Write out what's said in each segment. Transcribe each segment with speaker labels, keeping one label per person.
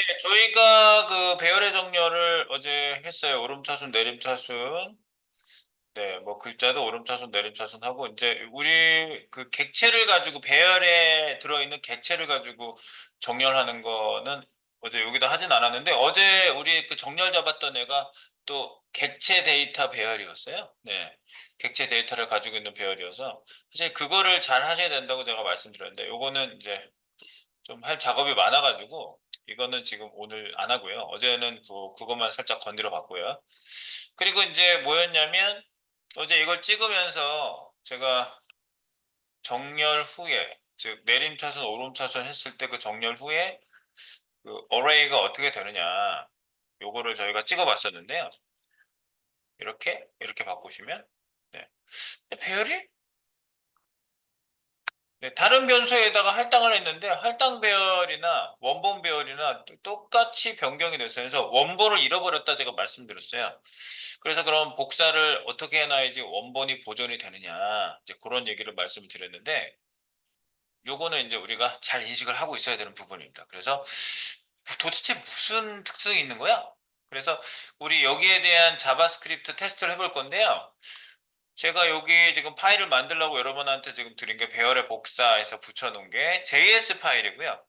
Speaker 1: 네, 저희가 그 배열의 정렬을 어제 했어요. 오름차순, 내림차순. 네, 뭐 글자도 오름차순, 내림차순 하고 이제 우리 그 객체를 가지고 배열에 들어있는 객체를 가지고 정렬하는 거는 어제 여기다 하진 않았는데 어제 우리 그 정렬 잡았던 애가 또 객체 데이터 배열이었어요. 네, 객체 데이터를 가지고 있는 배열이어서 사실 그거를 잘 하셔야 된다고 제가 말씀드렸는데 요거는 이제 좀 할 작업이 많아가지고 이거는 지금 오늘 안 하고요. 어제는 그것만 살짝 건드려 봤고요. 그리고 이제 뭐였냐면 어제 이걸 찍으면서 제가 정렬 후에 즉 내림차순 오름차순 했을 때 그 정렬 후에 그 어레이가 어떻게 되느냐 요거를 저희가 찍어 봤었는데요. 이렇게 바꾸시면 네. 배열이 네, 다른 변수에다가 할당을 했는데 할당 배열이나 원본 배열이나 똑같이 변경이 됐어요. 그래서 원본을 잃어버렸다 제가 말씀드렸어요. 그래서 그럼 복사를 어떻게 해놔야지 원본이 보존이 되느냐 이제 그런 얘기를 말씀을 드렸는데 요거는 이제 우리가 잘 인식을 하고 있어야 되는 부분입니다. 그래서 도대체 무슨 특성이 있는 거야? 그래서 우리 여기에 대한 자바스크립트 테스트를 해볼 건데요. 제가 여기 지금 파일을 만들려고 여러분한테 지금 드린 게 배열의 복사해서 붙여놓은 게 JS 파일이고요.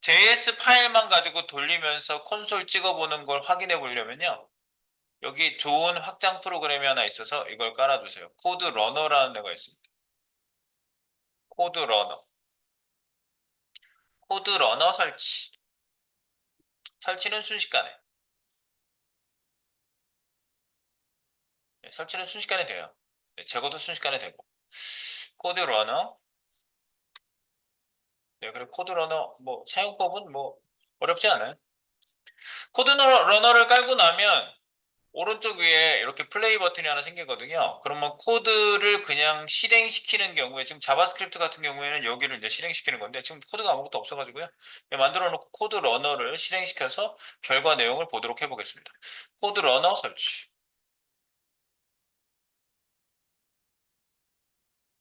Speaker 1: JS 파일만 가지고 돌리면서 콘솔 찍어보는 걸 확인해 보려면요. 여기 좋은 확장 프로그램이 하나 있어서 이걸 깔아두세요. 코드 러너라는 데가 있습니다. 코드 러너. 코드 러너 설치. 설치는 순식간에. 네, 설치는 순식간에 돼요. 네, 제거도 순식간에 되고. 코드 러너. 네, 그리고 코드 러너 뭐 사용법은 뭐 어렵지 않아요. 코드 러너를 깔고 나면 오른쪽 위에 이렇게 플레이 버튼이 하나 생기거든요. 그러면 코드를 그냥 실행시키는 경우에 지금 자바스크립트 같은 경우에는 여기를 이제 실행시키는 건데 지금 코드가 아무것도 없어가지고요. 만들어 놓고 코드 러너를 실행시켜서 결과 내용을 보도록 해보겠습니다. 코드 러너 설치.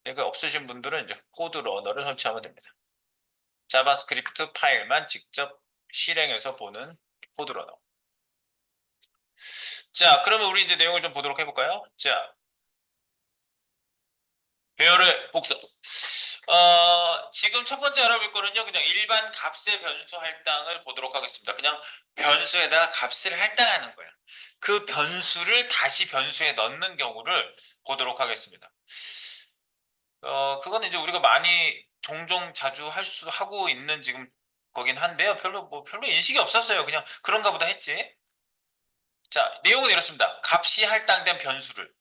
Speaker 1: 이거 없으신 분들은 이제 코드 러너를 설치하면 됩니다. 자바스크립트 파일만 직접 실행해서 보는 코드 러너. 자, 그러면 우리 이제 내용을 좀 보도록 해볼까요? 자, 배열의 복사. 지금 첫 번째 알아볼 거는요, 그냥 일반 값의 변수 할당을 보도록 하겠습니다. 그냥 변수에다가 값을 할당하는 거예요. 그 변수를 다시 변수에 넣는 경우를 보도록 하겠습니다. 그건 이제 우리가 많이 종종 자주 하고 있는 지금 거긴 한데요. 별로 인식이 없었어요. 그냥 그런가 보다 했지. 자, 내용은 이렇습니다. 값이 할당된 변수를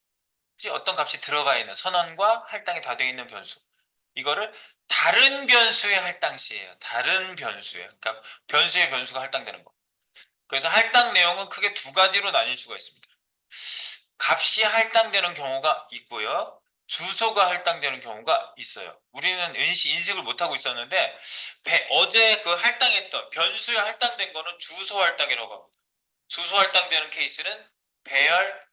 Speaker 1: 어떤 값이 들어가 있는 선언과 할당이 다 되어 있는 변수. 이거를 다른 변수의 할당 시예요. 다른 변수에. 그러니까 변수의 변수가 할당되는 거. 그래서 할당 내용은 크게 두 가지로 나뉠 수가 있습니다. 값이 할당되는 경우가 있고요. 주소가 할당되는 경우가 있어요. 우리는 인식을 못하고 있었는데 어제 그 할당했던 변수에 할당된 거는 주소 할당이라고 합니다. 주소 할당되는 케이스는 배열,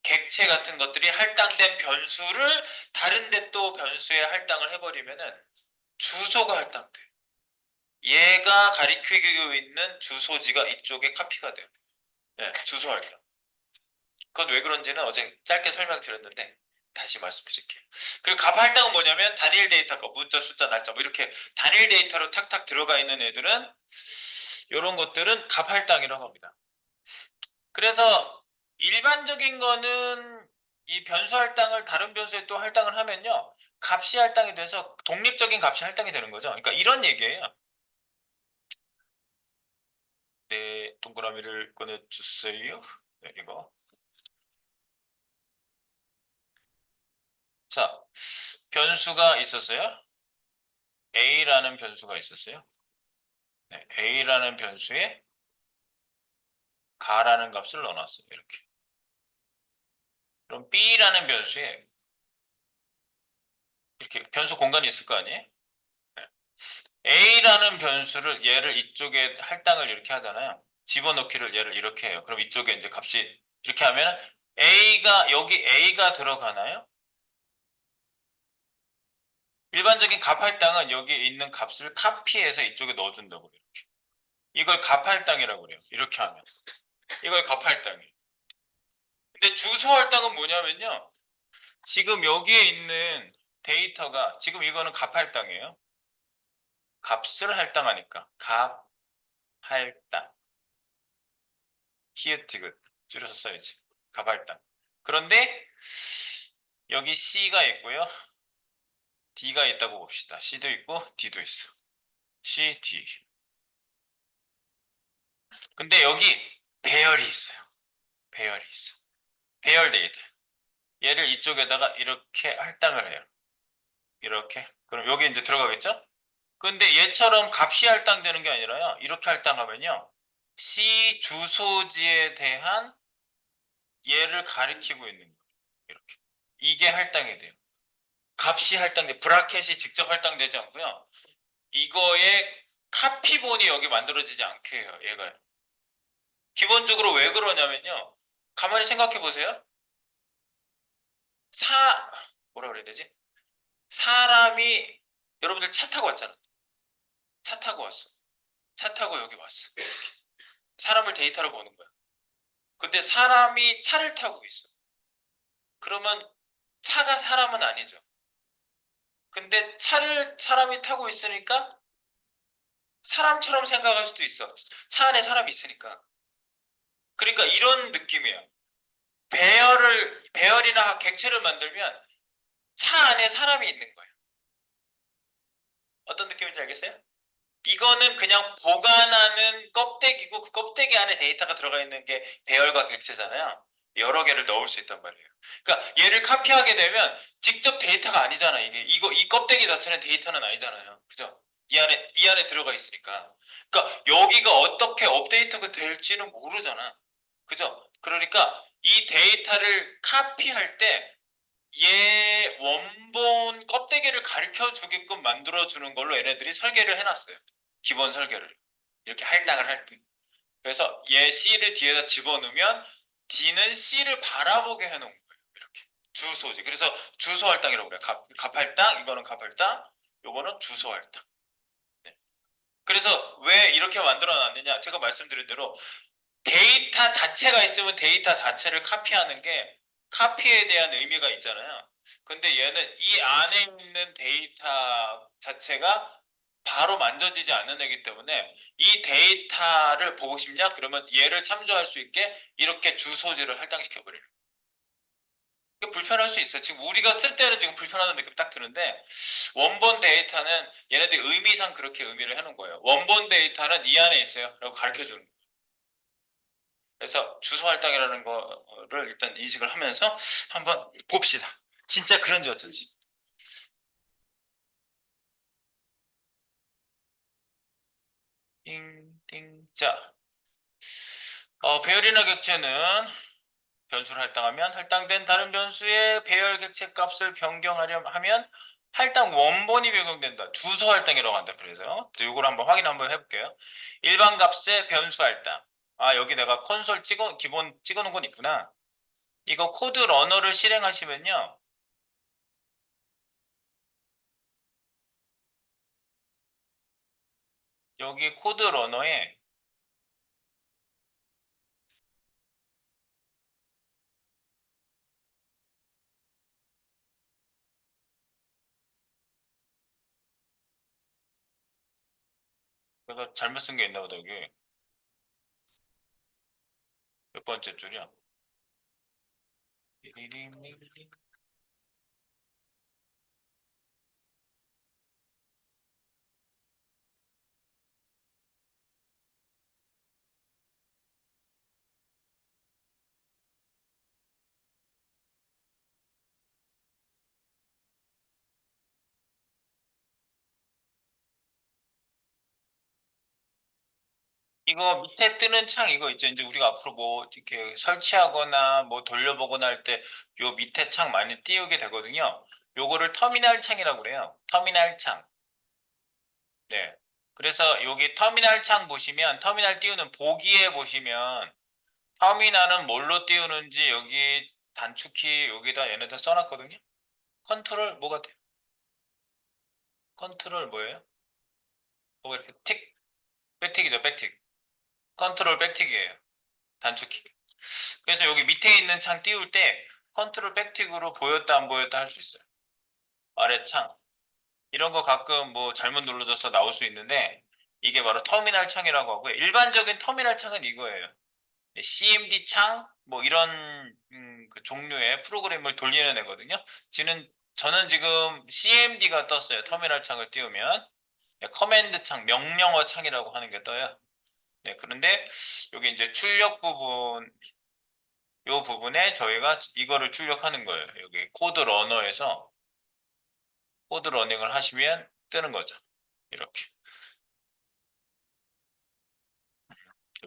Speaker 1: 객체 같은 것들이 할당된 변수를 다른 데 또 변수에 할당을 해버리면은 주소가 할당돼. 얘가 가리키고 있는 주소지가 이쪽에 카피가 돼요. 네, 주소 할당. 그건 왜 그런지는 어제 짧게 설명드렸는데 다시 말씀드릴게요. 그리고 값 할당은 뭐냐면 단일 데이터가 문자, 숫자, 날짜 뭐 이렇게 단일 데이터로 탁탁 들어가 있는 애들은 이런 것들은 값 할당이라고 합니다. 그래서 일반적인 거는 이 변수 할당을 다른 변수에 또 할당을 하면요. 값이 할당이 돼서 독립적인 값이 할당이 되는 거죠. 그러니까 이런 얘기예요. 네, 동그라미를 꺼내주세요. 네, 이거. 자, 변수가 있었어요. A라는 변수가 있었어요. 네, A라는 변수에 가라는 값을 넣어놨어요. 이렇게. 그럼 B라는 변수에 이렇게 변수 공간이 있을 거 아니에요? 네. A라는 변수를 얘를 이쪽에 할당을 이렇게 하잖아요. 집어넣기를 얘를 이렇게 해요. 그럼 이쪽에 이제 값이 이렇게 하면 여기 A가 들어가나요? 일반적인 값 할당은 여기 있는 값을 카피해서 이쪽에 넣어준다고. 이렇게. 이걸 가팔당이라고 그래요. 이렇게 하면. 이걸 가팔당이에요. 근데 주소 할당은 뭐냐면요. 지금 여기에 있는 데이터가 지금 이거는 가팔당이에요. 값을 할당하니까 값 할당. 히읗티귿 줄여서 써야지. 가발당. 그런데 여기 C가 있고요. D가 있다고 봅시다. C도 있고 D도 있어. C, D. 근데 여기 배열이 있어요. 배열이 있어. 배열 데이터. 얘를 이쪽에다가 이렇게 할당을 해요. 이렇게. 그럼 여기 이제 들어가겠죠? 근데 얘처럼 값이 할당되는 게 아니라요. 이렇게 할당하면요. C 주소지에 대한 얘를 가리키고 있는 거예요. 이렇게. 이게 할당이 돼요. 값이 할당돼, 브라켓이 직접 할당되지 않고요. 이거의 카피본이 여기 만들어지지 않게 해요, 얘가. 기본적으로 왜 그러냐면요. 가만히 생각해 보세요. 사, 뭐라 그래야 되지? 사람이, 여러분들 차 타고 왔잖아. 차 타고 왔어. 차 타고 여기 왔어. 사람을 데이터로 보는 거야. 근데 사람이 차를 타고 있어. 그러면 차가 사람은 아니죠. 근데 차를 사람이 타고 있으니까 사람처럼 생각할 수도 있어. 차 안에 사람이 있으니까. 그러니까 이런 느낌이에요. 배열이나 객체를 만들면 차 안에 사람이 있는 거예요. 어떤 느낌인지 알겠어요? 이거는 그냥 보관하는 껍데기고 그 껍데기 안에 데이터가 들어가 있는 게 배열과 객체잖아요. 여러 개를 넣을 수 있단 말이에요. 그러니까 얘를 카피하게 되면 직접 데이터가 아니잖아. 이 껍데기 자체는 데이터는 아니잖아요. 그죠? 이 안에 들어가 있으니까. 그러니까 여기가 어떻게 업데이트가 될지는 모르잖아. 그죠? 그러니까 이 데이터를 카피할 때 얘 원본 껍데기를 가르쳐 주게끔 만들어 주는 걸로 얘네들이 설계를 해놨어요. 기본 설계를. 이렇게 할당을 할 때. 그래서 얘 C를 뒤에다 집어넣으면 D는 C를 바라보게 해놓은 거예요. 이렇게. 주소지. 그래서 주소 할당이라고 그래요. 갑할당, 이거는 갑할당, 요거는 주소 할당. 네. 그래서 왜 이렇게 만들어 놨느냐? 제가 말씀드린 대로 데이터 자체가 있으면 데이터 자체를 카피하는 게 카피에 대한 의미가 있잖아요. 근데 얘는 이 안에 있는 데이터 자체가 바로 만져지지 않는 애기 때문에 이 데이터를 보고 싶냐? 그러면 얘를 참조할 수 있게 이렇게 주소지를 할당시켜 버려요. 불편할 수 있어요. 지금 우리가 쓸 때는 지금 불편하다는 느낌이 딱 드는데 원본 데이터는 얘네들 의미상 그렇게 의미를 해놓은 거예요. 원본 데이터는 이 안에 있어요. 라고 가르쳐 주는 거예요. 그래서 주소 할당이라는 거를 일단 인식을 하면서 한번 봅시다. 진짜 그런지 어쩐지. 띵띵. 자, 배열이나 객체는 변수를 할당하면 할당된 다른 변수의 배열 객체 값을 변경하려 하면 할당 원본이 변경된다. 주소 할당이라고 한다. 그래서 이걸 한번 확인 한번 해볼게요. 일반 값의 변수 할당. 아, 여기 내가 콘솔 기본 찍어놓은 건 있구나. 이거 코드 러너를 실행하시면요. 여기 코드 러너에 내가 잘못 쓴 게 있나 보다, 여기. 몇 번째 줄이야? 이거 밑에 뜨는 창 이거 있죠. 이제 우리가 앞으로 뭐 이렇게 설치하거나 뭐 돌려보거나 할 때 요 밑에 창 많이 띄우게 되거든요. 요거를 터미널 창이라고 그래요. 터미널 창. 네. 그래서 여기 터미널 창 보시면 터미널 띄우는 보기에 보시면 터미널은 뭘로 띄우는지 여기 단축키 여기다 얘네들 써놨거든요. 컨트롤 뭐가 돼? 컨트롤 뭐예요? 뭐 이렇게 틱 백틱이죠, 백틱. 컨트롤 백틱이에요. 단축키. 그래서 여기 밑에 있는 창 띄울 때 컨트롤 백틱으로 보였다 안 보였다 할 수 있어요. 아래 창. 이런 거 가끔 뭐 잘못 눌러져서 나올 수 있는데 이게 바로 터미널 창이라고 하고요. 일반적인 터미널 창은 이거예요. CMD 창, 뭐 이런 그 종류의 프로그램을 돌리는 애거든요. 저는 지금 CMD가 떴어요. 터미널 창을 띄우면. 네, 커맨드 창, 명령어 창이라고 하는 게 떠요. 네, 그런데 여기 이제 출력 부분, 요 부분에 저희가 이거를 출력하는 거예요. 여기 코드 러너에서 코드 러닝을 하시면 뜨는 거죠. 이렇게.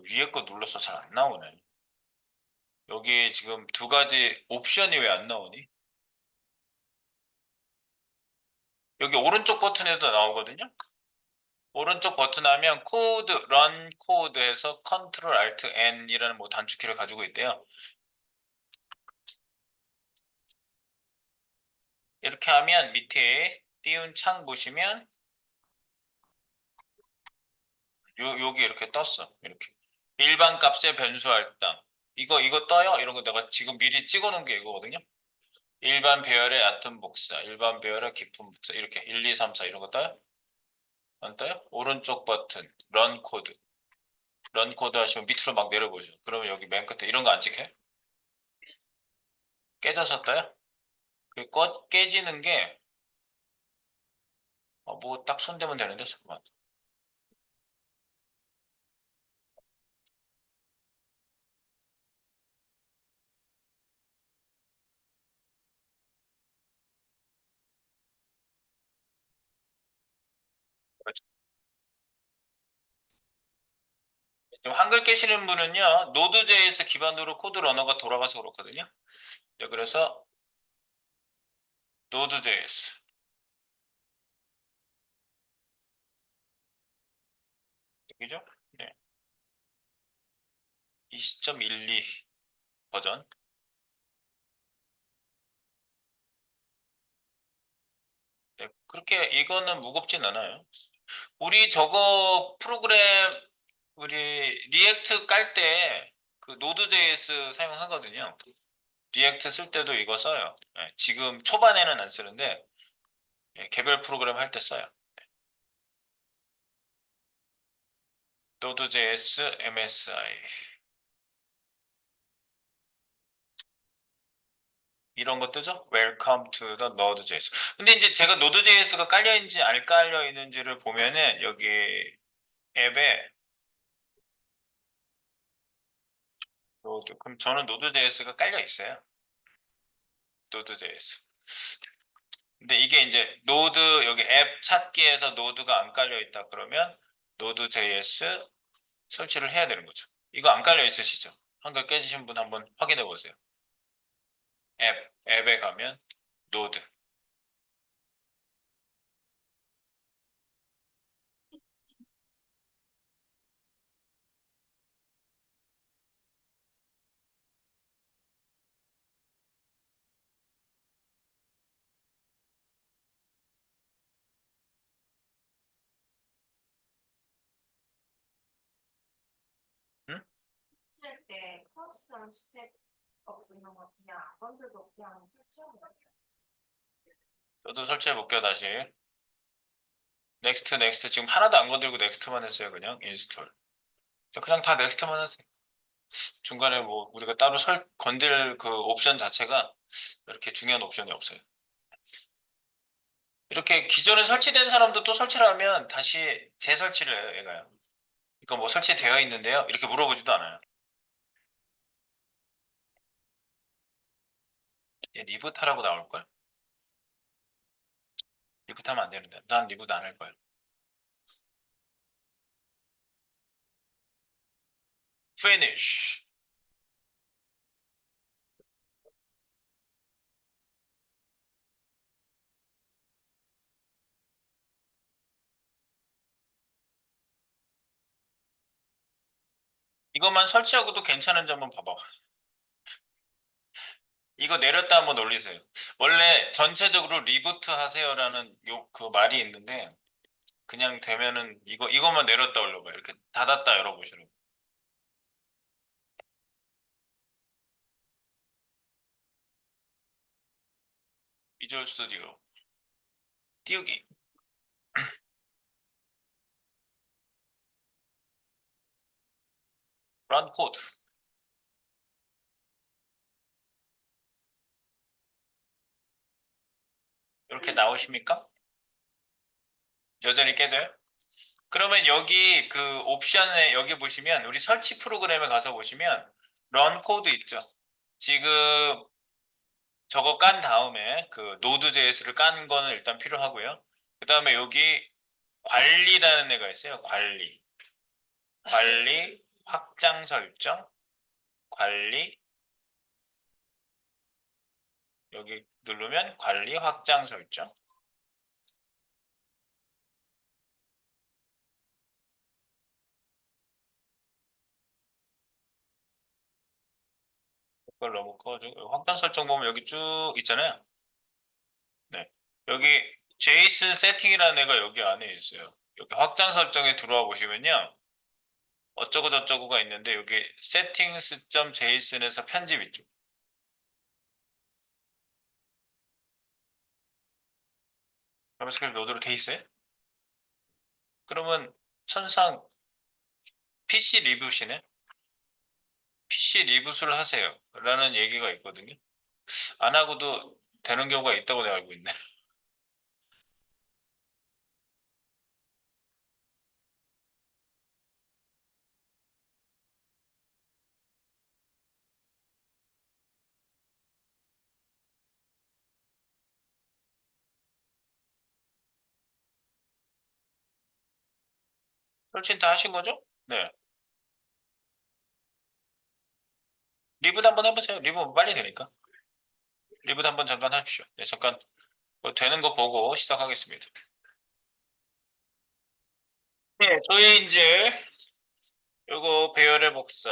Speaker 1: 위에 거 눌러서 잘 안 나오네. 여기 지금 두 가지 옵션이 왜 안 나오니? 여기 오른쪽 버튼에도 나오거든요. 오른쪽 버튼 하면 코드, 런 코드에서 컨트롤 알트 N이라는 뭐 단축키를 가지고 있대요. 이렇게 하면 밑에 띄운 창 보시면 여기 이렇게 떴어. 이렇게. 일반 값의 변수 할당. 이거 떠요? 이런 거 내가 지금 미리 찍어 놓은 게 이거거든요. 일반 배열의 얕은 복사, 일반 배열의 깊은 복사. 이렇게 1, 2, 3, 4 이런 거 떠요? 안 떠요? 오른쪽 버튼, 런 코드. 런 코드 하시면 밑으로 막 내려보죠. 그러면 여기 맨 끝에 이런 거 안 찍혀요? 깨져서 떠요? 깨지는 게, 뭐 딱 손대면 되는데, 잠깐만. 지금 한글 깨시는 분은요, 노드.js 기반으로 코드 러너가 돌아가서 그렇거든요. 네, 그래서 노드.js. 여기죠? 네. 20.12 버전. 네, 그렇게 이거는 무겁진 않아요. 우리 저거 프로그램 우리 리액트 깔 때 그 노드.js 사용하거든요. 리액트 쓸 때도 이거 써요. 네, 지금 초반에는 안 쓰는데 개별 프로그램 할 때 써요. 노드.js MSI 이런 거 뜨죠? Welcome to the Node.js. 근데 이제 제가 Node.js가 깔려 있는지 안 깔려 있는지를 보면은 여기 앱에 그럼 저는 Node.js가 깔려 있어요. Node.js. 근데 이게 이제 노드 여기 앱 찾기에서 노드가 안 깔려 있다 그러면 Node.js 설치를 해야 되는 거죠. 이거 안 깔려 있으시죠? 한글 깨지신 분 한번 확인해 보세요. 앱에 가면 노드. 응?
Speaker 2: 쓸 때 커스텀 스텝 이런 거 그냥 아번들도 그냥 설치하는 거예요.
Speaker 1: 저도 설치해 볼게요, 다시. 넥스트, 넥스트. 지금 하나도 안 건들고 넥스트만 했어요, 그냥. 인스톨. 그냥 다 넥스트만 하세요. 중간에 뭐, 우리가 따로 건들 그 옵션 자체가 이렇게 중요한 옵션이 없어요. 이렇게 기존에 설치된 사람도 또 설치를 하면 다시 재설치를 해요, 얘가요. 이거 뭐 설치되어 있는데요? 이렇게 물어보지도 않아요. 얘 리부트하라고 나올걸? 리부트하면 안 되는데. 난 리부트 안 할 거야. Finish. 이것만 설치하고도 괜찮은 점 한번 봐봐. 이거 내렸다 한번 올리세요. 원래 전체적으로 리부트 하세요라는 그 말이 있는데 그냥 되면은 이것만 내렸다 올려봐요. 이렇게 닫았다 열어보시라고. 비주얼 스튜디오 띄우기. 런 코드. 이렇게 나오십니까? 여전히 깨져요? 그러면 여기 그 옵션에 여기 보시면 우리 설치 프로그램에 가서 보시면 런 코드 있죠. 지금 저거 깐 다음에 그 노드.js를 깐 거는 일단 필요하고요. 그 다음에 여기 관리라는 애가 있어요. 관리, 확장 설정, 관리, 여기 누르면 관리, 확장 설정. 그걸 너무 커가지고 확장 설정 보면 여기 쭉 있잖아요. 네. 여기 제이슨 세팅이라는 애가 여기 안에 있어요. 여기 확장 설정에 들어와 보시면요. 어쩌고 저쩌고가 있는데 여기 settings.json에서 편집 있죠. 자바스크립트 노드로 돼 있어요? 그러면 천상 PC 리부시네? PC 리부트를 하세요. 라는 얘기가 있거든요. 안 하고도 되는 경우가 있다고 내가 알고 있네. 설치는 다 하신 거죠? 네. 리부트 한번 해보세요. 리부트 빨리 되니까. 리부트 한번 잠깐 하십시오. 네, 잠깐 뭐 되는 거 보고 시작하겠습니다. 네, 저희 이제 요거 배열의 복사.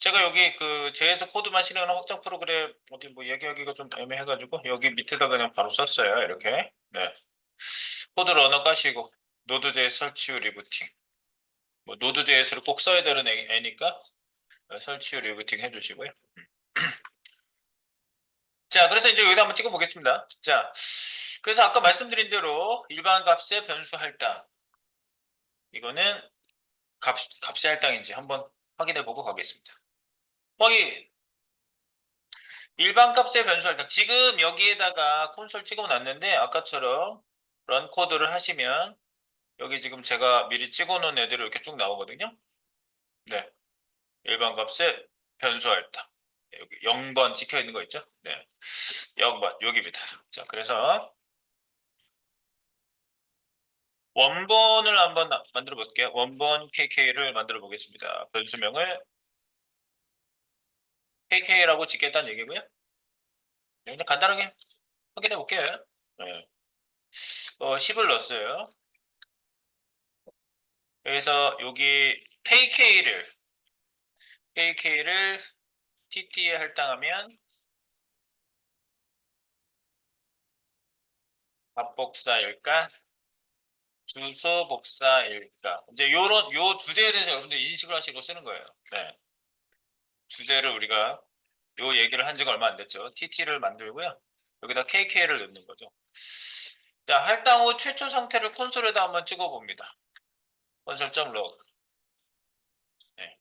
Speaker 1: 제가 여기 그 JS 코드만 실행하는 확장 프로그램 어디 뭐 얘기하기가 좀 애매해가지고 여기 밑에다 그냥 바로 썼어요. 이렇게. 네. 코드 러너 까시고 노드.js 설치 후 리부팅. 뭐 노드.js를 꼭 써야 되는 애니까 설치 후 리부팅 해주시고요. 자, 그래서 이제 여기다 한번 찍어보겠습니다. 자, 그래서 아까 말씀드린 대로 일반 값의 변수 할당. 이거는 값이 할당인지 한번 확인해보고 가겠습니다. 거기 일반 값의 변수 할당. 지금 여기에다가 콘솔 찍어놨는데 아까처럼 런 코드를 하시면 여기 지금 제가 미리 찍어놓은 애들이 이렇게 쭉 나오거든요. 네, 일반 값의 변수 할당. 여기 0번 찍혀 있는 거 있죠? 네, 0번 여기입니다. 자, 그래서 원본을 한번 만들어 볼게요. 원본 KK를 만들어 보겠습니다. 변수명을 KK라고 짓겠다는 얘기고요. 네, 그냥 간단하게 확인해 볼게요. 네. 10을 넣었어요. 여기서 여기 KK를 TT에 할당하면 밥복사일까? 주소복사일까? 이제 요 주제에 대해서 여러분들 인식을 하시고 쓰는 거예요. 네. 주제를 우리가 요 얘기를 한 지가 얼마 안 됐죠. TT를 만들고요. 여기다 KK를 넣는 거죠. 자, 할당 후 최초 상태를 콘솔에다 한번 찍어봅니다. 콘솔.log. 네.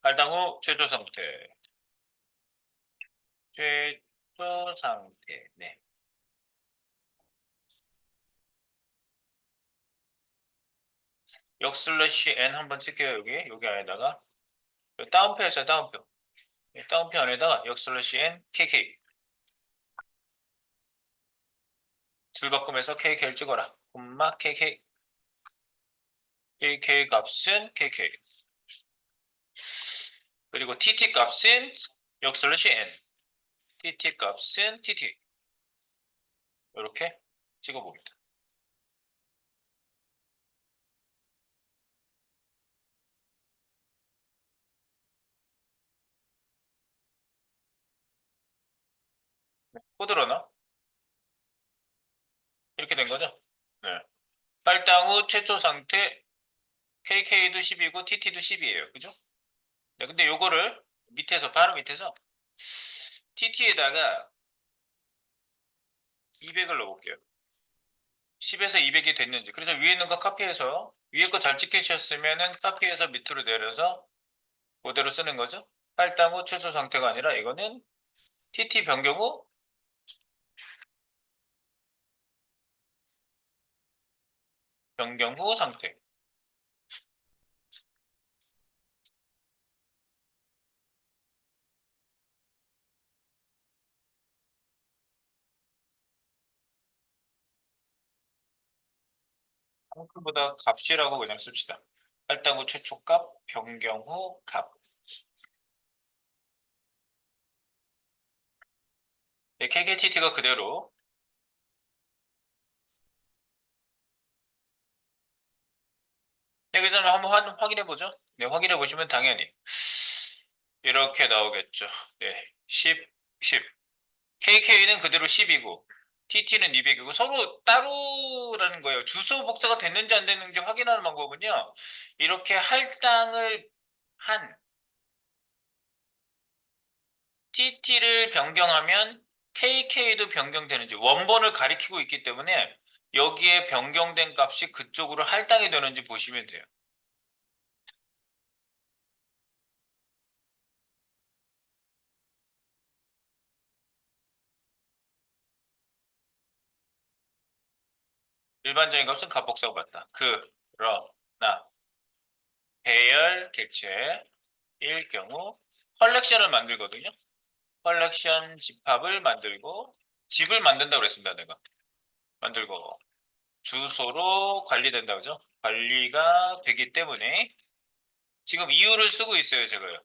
Speaker 1: 할당 후 최초 상태. 최초 상태. 네. 역슬래시 n 한번 찍게요. 여기 안에다가 다운표 있어요. 다운표. 다운표 안에다가 역슬래시 n kk 줄바꿈해서 kk를 찍어라. 콤마 kk kk 값은 kk 그리고 tt 값은 역슬래시 n tt 값은 tt 이렇게 찍어봅니다. 코드 러너 이렇게 된 거죠? 네. 할당 후 최초 상태 KK도 10이고 TT도 10이에요. 그죠? 네, 근데 요거를 밑에서 바로 밑에서 TT에다가 200을 넣어볼게요. 10에서 200이 됐는지. 그래서 위에 있는 거 카피해서 위에 거 잘 찍히셨으면은 카피해서 밑으로 내려서 그대로 쓰는 거죠. 할당 후 최초 상태가 아니라 이거는 TT 변경 후 상태. 한글보다 값이라고 그냥 씁시다. 할당 후 최초 값, 변경 후 값. 네, KKTT가 그대로. 네, 그 점을 한번 확인해 보죠. 네, 확인해 보시면 당연히 이렇게 나오겠죠. 네, 10, 10. KK는 그대로 10이고 TT는 200이고 서로 따로라는 거예요. 주소 복사가 됐는지 안 됐는지 확인하는 방법은요. 이렇게 할당을 한 TT를 변경하면 KK도 변경되는지 원본을 가리키고 있기 때문에 여기에 변경된 값이 그쪽으로 할당이 되는지 보시면 돼요. 일반적인 값은 값복사가 맞다. 그러나 배열 객체일 경우 컬렉션을 만들거든요. 컬렉션 집합을 만들고 집을 만든다고 그랬습니다. 내가 만들고 주소로 관리된다 그죠? 관리가 되기 때문에 지금 이유를 쓰고 있어요. 제가요.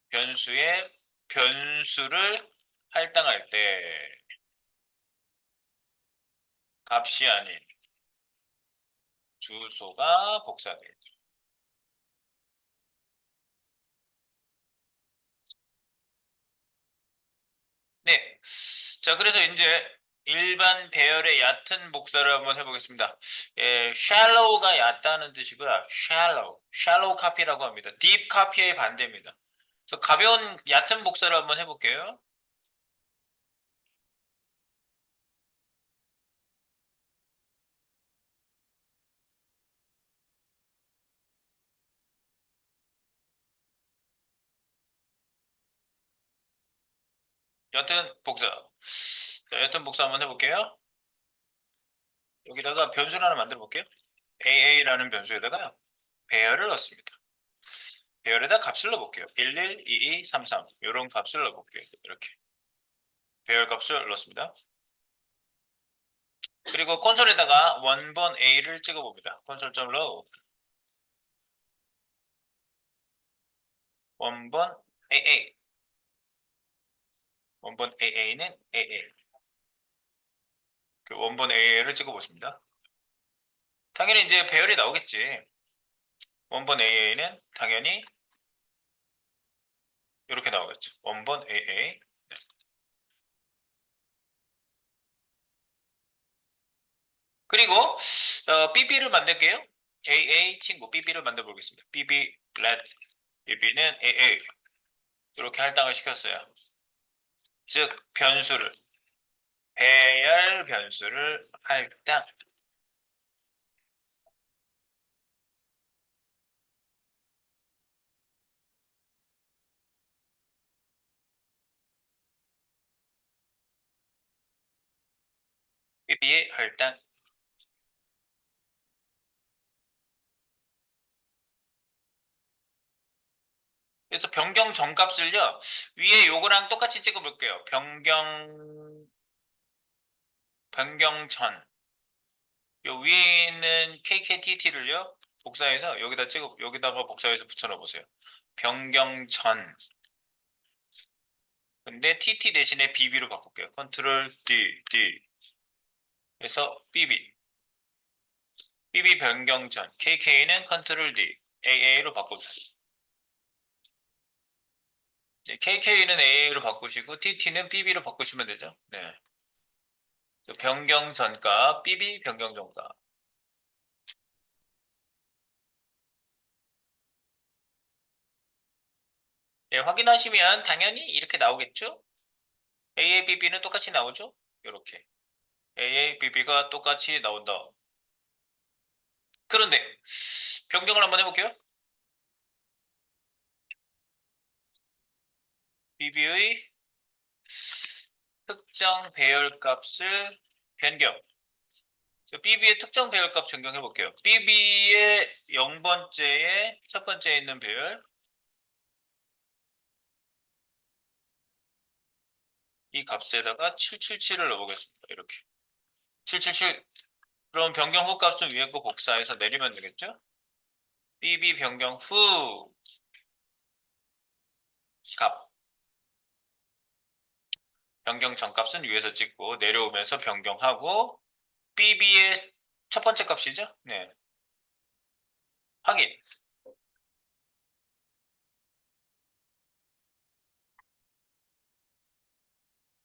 Speaker 1: 변수에 변수를 할당할 때 값이 아닌 주소가 복사돼요. 네. 자, 그래서 이제 일반 배열의 얕은 복사를 한번 해보겠습니다. 예, shallow가 얕다는 뜻이고요. shallow copy라고 합니다. deep copy의 반대입니다. 그래서 가벼운 얕은 복사를 한번 해볼게요. 얕은 복사. 자, 얕은 복사 한번 해볼게요. 여기다가 변수를 하나 만들어 볼게요. AA라는 변수에다가 배열을 넣습니다. 배열에다 값을 넣어볼게요. 11, 22, 33 이런 값을 넣어볼게요. 이렇게 배열 값을 넣습니다. 그리고 콘솔에다가 원본 A를 찍어봅니다. 콘솔.log 원본 AA 원본 AA는 AA 그 원본 AA를 찍어보십니다. 당연히 이제 배열이 나오겠지. 원본 AA는 당연히 이렇게 나오겠죠. 원본 AA 그리고 BB를 만들게요. AA 친구 BB를 만들어 보겠습니다. BB let BB는 AA 이렇게 할당을 시켰어요. 즉 변수를 배열 변수를 할당 BB의 할당 그래서 변경 전값을요 위에 요거랑 똑같이 찍어볼게요. 변경 전 요 위에 있는 KKTT를요 복사해서 여기다가 복사해서 붙여넣어 보세요. 변경 전 근데 TT 대신에 BB로 바꿀게요. 컨트롤 D 그래서 BB 변경 전 KK는 컨트롤 D AA로 바꿔주세요. KK는 AA로 바꾸시고 TT는 BB로 바꾸시면 되죠. 네. 변경 전값 BB 변경 전값 예, 확인하시면 당연히 이렇게 나오겠죠? AA, BB는 똑같이 나오죠? 이렇게. AA, BB가 똑같이 나온다. 그런데 변경을 한번 해볼게요. BB의 특정 배열값을 변경. BB의 특정 배열값 변경해 볼게요. BB의 0번째에 첫 번째에 있는 배열 이 값에다가 777을 넣어보겠습니다. 이렇게 777 그럼 변경 후 값은 위에 거 복사해서 내리면 되겠죠? BB 변경 후 값 변경 전 값은 위에서 찍고 내려오면서 변경하고 BB의 첫 번째 값이죠? 네. 확인.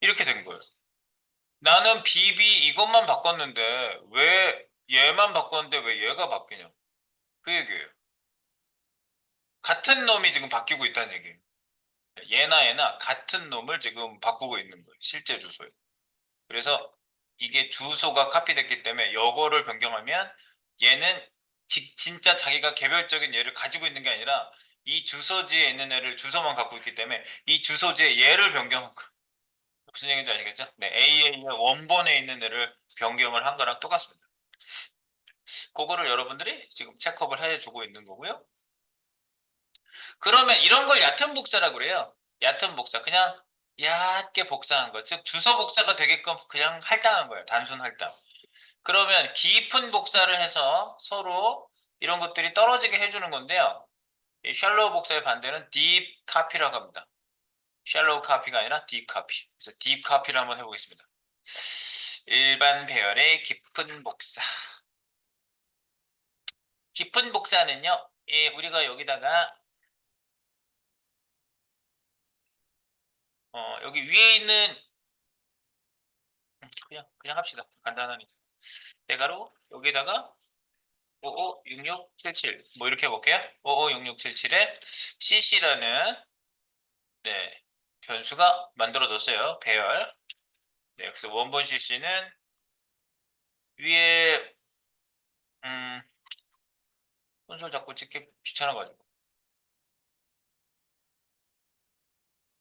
Speaker 1: 이렇게 된 거예요. 나는 BB 이것만 바꿨는데 왜 얘만 바꿨는데 왜 얘가 바뀌냐? 그 얘기예요. 같은 놈이 지금 바뀌고 있다는 얘기예요. 얘나 같은 놈을 지금 바꾸고 있는 거예요. 실제 주소에. 그래서 이게 주소가 카피됐기 때문에 이거를 변경하면 얘는 진짜 자기가 개별적인 얘를 가지고 있는 게 아니라 이 주소지에 있는 애를 주소만 갖고 있기 때문에 이 주소지에 얘를 변경한 거. 무슨 얘기인지 아시겠죠? 네, AA의 원본에 있는 애를 변경을 한 거랑 똑같습니다. 그거를 여러분들이 지금 체크업을 해주고 있는 거고요. 그러면 이런 걸 얕은 복사라고 그래요. 얕은 복사. 그냥 얕게 복사한 거. 즉 주소 복사가 되게끔 그냥 할당한 거예요. 단순 할당. 그러면 깊은 복사를 해서 서로 이런 것들이 떨어지게 해주는 건데요. 이 샬로우 복사의 반대는 딥 카피라고 합니다. 샬로우 카피가 아니라 딥 카피. 그래서 딥 카피를 한번 해보겠습니다. 일반 배열의 깊은 복사. 깊은 복사는요. 예, 우리가 여기다가 여기 위에 있는 그냥 합시다. 간단하니까. 대가로 여기다가 556677 뭐 이렇게 해볼게요. 556677에 cc라는 네, 변수가 만들어졌어요. 배열. 네, 그래서 원본 cc는 위에 콘솔 자꾸 찍기 귀찮아가지고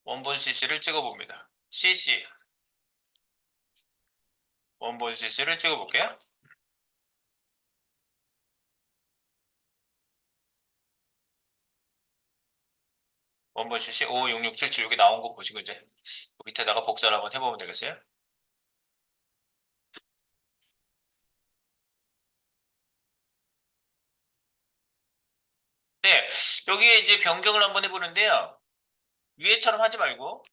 Speaker 1: 원본 cc를 찍어봅니다. cc 원본 cc를 찍어볼게요. 원본 cc 556677 여기 나온 거 보시고 이제 밑에다가 복사를 한번 해보면 되겠어요. 네, 여기에 이제 변경을 한번 해보는데요. 위에처럼 하지 말고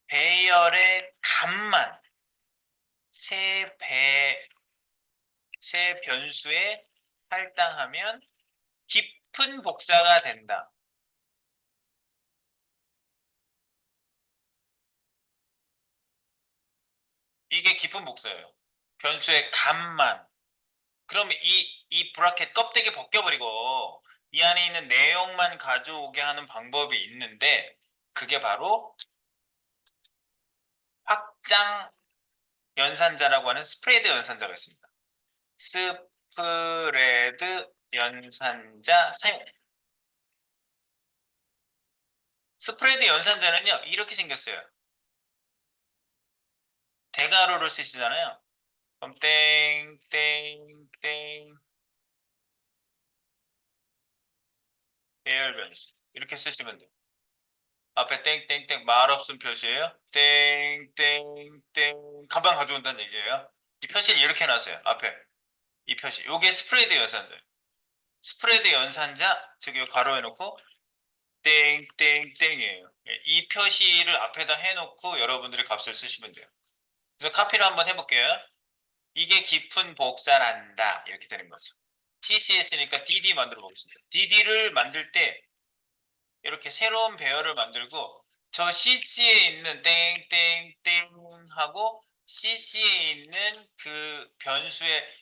Speaker 1: 배열의 값만 세 세 변수에 할당하면 깊은 복사가 된다. 이게 깊은 복사예요. 변수의 값만. 그럼 이 브라켓 껍데기 벗겨버리고 이 안에 있는 내용만 가져오게 하는 방법이 있는데 그게 바로 확장 연산자라고 하는 스프레드 연산자가 있습니다. 스프레드 연산자 사용. 스프레드 연산자는요, 이렇게 생겼어요. 대괄호를 쓰시잖아요. 그럼 땡, 땡, 땡, 배열 변수. 이렇게 쓰시면 돼요. 앞에 땡땡땡 말 없음 표시예요. 땡땡땡 가방 가져온다는 얘기예요. 이 표시를 이렇게 해놨어요. 앞에 이 표시. 요게 스프레드 연산자예요. 스프레드 연산자 즉 요 괄호해놓고 땡땡땡이에요. 이 표시를 앞에다 해놓고 여러분들이 값을 쓰시면 돼요. 그래서 카피를 한번 해볼게요. 이게 깊은 복사란다 이렇게 되는 거죠. CCS니까 DD 만들어 보겠습니다. DD를 만들 때 이렇게 새로운 배열을 만들고 저 CC에 있는 땡땡땡 하고 CC에 있는 그 변수의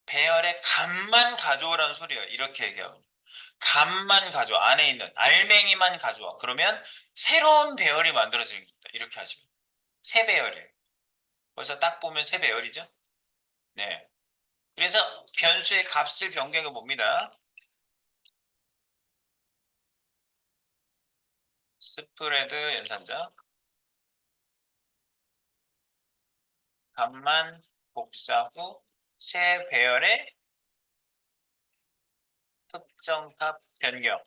Speaker 1: 배열의 값만 가져오라는 소리예요. 이렇게 얘기하면. 값만 가져와. 안에 있는 알맹이만 가져와. 그러면 새로운 배열이 만들어집니다. 이렇게 하시면. 새 배열이에요. 그래서 딱 보면 새 배열이죠. 네. 그래서 변수의 값을 변경해 봅니다. 스프레드 연산자. 값만 복사 후 새 배열의 특정값 변경.